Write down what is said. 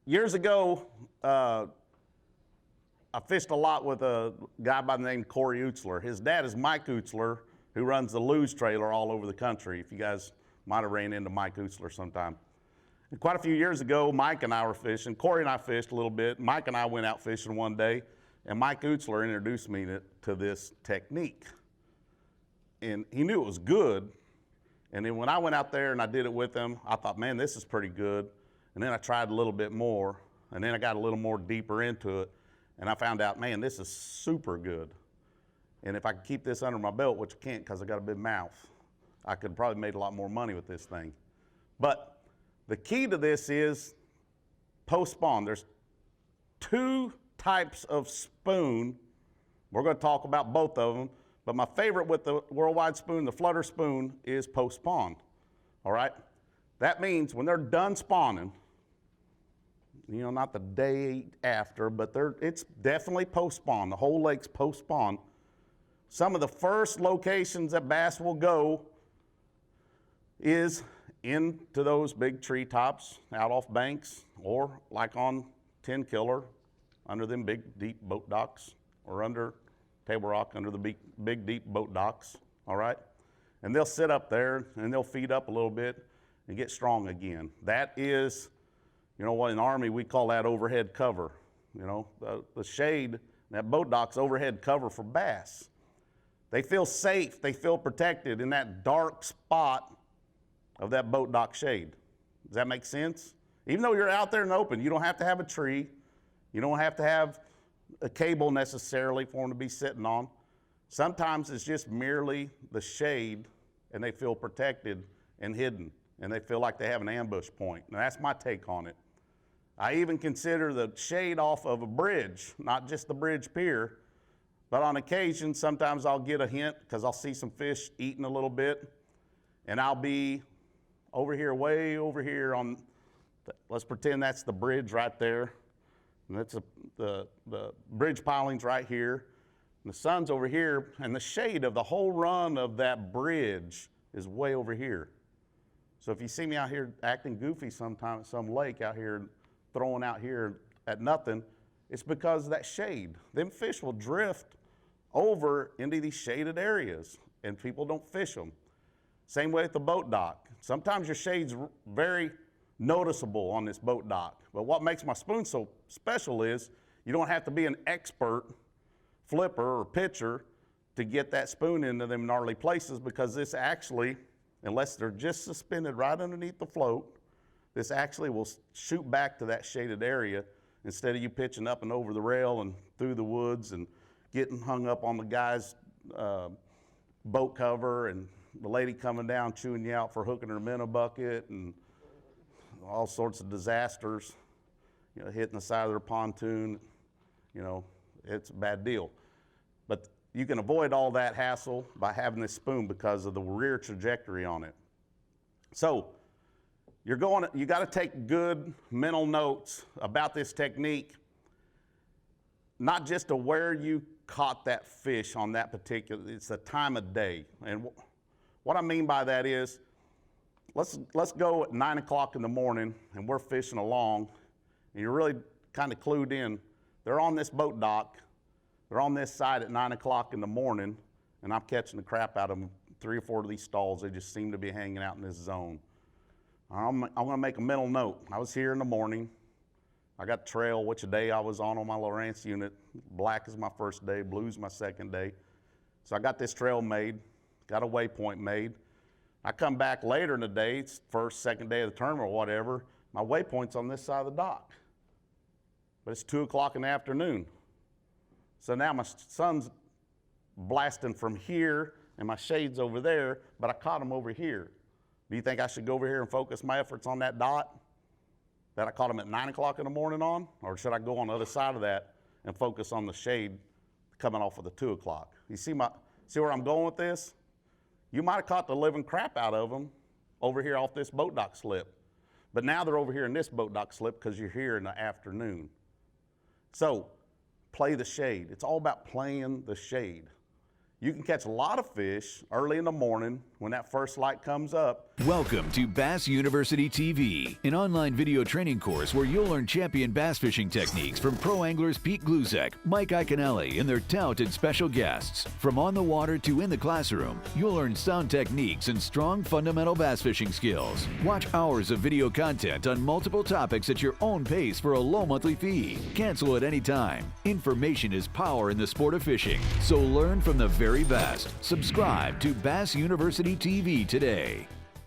Years ago, I fished a lot with a guy by the name of Corey Utzler. His dad is Mike Utzler, who runs the Lou's trailer all over the country. If you guys might have ran into Mike Utzler sometime. And quite a few years ago, Mike and I were fishing. Corey and I fished a little bit. Mike and I went out fishing one day, and Mike Utzler introduced me to this technique. And he knew it was good. And then when I went out there and I did it with him, I thought, man, this is pretty good. And then I tried a little bit more, and then I got a little more deeper into it, and I found out, man, this is super good. And if I could keep this under my belt, which I can't because I got a big mouth, I could probably made a lot more money with this thing. But the key to this is post-spawn. There's two types of spoon. We're going to talk about both of them, but my favorite with the worldwide spoon, the flutter spoon, is post-spawn, all right? That means when they're done spawning, you know, not the day after, but it's definitely post-spawn. The whole lake's post-spawn. Some of the first locations that bass will go is into those big treetops, out off banks, or like on 10 Killer, under them big, deep boat docks, or under Table Rock, under the big, deep boat docks, all right? And they'll sit up there, and they'll feed up a little bit and get strong again. That is, you know what, in the Army, we call that overhead cover. You know, the shade, that boat dock's overhead cover for bass. They feel safe, they feel protected in that dark spot of that boat dock shade. Does that make sense? Even though you're out there in the open, you don't have to have a tree. You don't have to have a cable necessarily for them to be sitting on. Sometimes it's just merely the shade, and they feel protected and hidden, and they feel like they have an ambush point. And that's my take on it. I even consider the shade off of a bridge, not just the bridge pier, but on occasion, sometimes I'll get a hint because I'll see some fish eating a little bit, and I'll be over here, way over here on, let's pretend that's the bridge right there, and that's the bridge piling's right here, and the sun's over here, and the shade of the whole run of that bridge is way over here. So if you see me out here acting goofy sometime at some lake out here, throwing out here at nothing, it's because of that shade. Them fish will drift over into these shaded areas, and people don't fish them. Same way at the boat dock. Sometimes your shade's very noticeable on this boat dock, but what makes my spoon so special is you don't have to be an expert flipper or pitcher to get that spoon into them gnarly places, because this actually, unless they're just suspended right underneath the float, this actually will shoot back to that shaded area instead of you pitching up and over the rail and through the woods and getting hung up on the guy's boat cover and the lady coming down chewing you out for hooking her minnow bucket and all sorts of disasters, you know, hitting the side of their pontoon. You know, it's a bad deal. But you can avoid all that hassle by having this spoon because of the rear trajectory on it. So you got to take good mental notes about this technique, not just to where you caught that fish on that particular, it's the time of day. And what I mean by that is, let's go at 9 o'clock in the morning and we're fishing along and you're really kind of clued in. They're on this boat dock, they're on this side at 9 o'clock in the morning, and I'm catching the crap out of them. 3 or 4 of these stalls, they just seem to be hanging out in this zone. I'm gonna make a mental note. I was here in the morning. I got trail, which day I was on my Lowrance unit. Black is my first day, blue is my second day. So I got this trail made, got a waypoint made. I come back later in the day, it's first, second day of the tournament or whatever, my waypoint's on this side of the dock. But it's 2 o'clock in the afternoon. So now my sun's blasting from here and my shade's over there, but I caught him over here. Do you think I should go over here and focus my efforts on that dot that I caught him at 9 o'clock in the morning on? Or should I go on the other side of that and focus on the shade coming off of the 2 o'clock? You see where I'm going with this? You might have caught the living crap out of them over here off this boat dock slip. But now they're over here in this boat dock slip because you're here in the afternoon. So play the shade. It's all about playing the shade. You can catch a lot of fish early in the morning when that first light comes up. Welcome to Bass University TV, an online video training course where you'll learn champion bass fishing techniques from pro anglers Pete Glusek, Mike Iaconelli, and their talented special guests. From on the water to in the classroom, you'll learn sound techniques and strong fundamental bass fishing skills. Watch hours of video content on multiple topics at your own pace for a low monthly fee. Cancel at any time. Information is power in the sport of fishing, so learn from the very best. Subscribe to Bass University TV today.